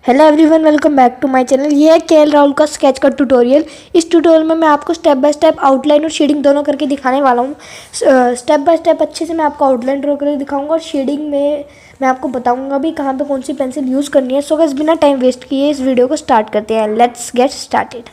Hello everyone, welcome back to my channel. ये है KL Rahul का स्केच का ट्यूटोरियल। इस ट्यूटोरियल में मैं आपको स्टेप बाय स्टेप आउटलाइन और शेडिंग दोनों करके दिखाने वाला हूँ। स्टेप बाय स्टेप अच्छे से मैं आपको आउटलाइन ड्रॉ करके दिखाऊंगा और शेडिंग में मैं आपको बताऊंगा भी कहाँ पे कौन सी पेंसिल यूज़ करनी है। सो गाइस, बिना टाइम वेस्ट किए इस वीडियो को स्टार्ट करते हैं। Let's get started.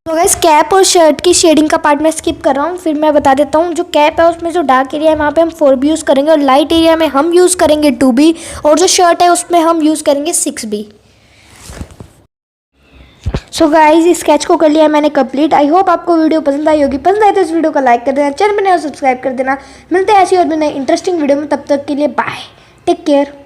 तो गाइस, कैप और शर्ट की शेडिंग का पार्ट मैं स्किप कर रहा हूँ। फिर मैं बता देता हूँ, जो कैप है उसमें जो डार्क एरिया है वहाँ पे हम 4B यूज़ करेंगे और लाइट एरिया में हम यूज़ करेंगे 2B और जो शर्ट है उसमें हम यूज़ करेंगे 6B। सो गाइस, इस स्केच को कर लिया मैंने कंप्लीट। आई होप आपको वीडियो पसंद आई होगी। पसंद आए तो इस वीडियो को लाइक कर देना, चैनल में नए हो सब्सक्राइब कर देना। मिलते हैं ऐसी और भी नई इंटरेस्टिंग वीडियो में। तब तक के लिए बाय, टेक केयर।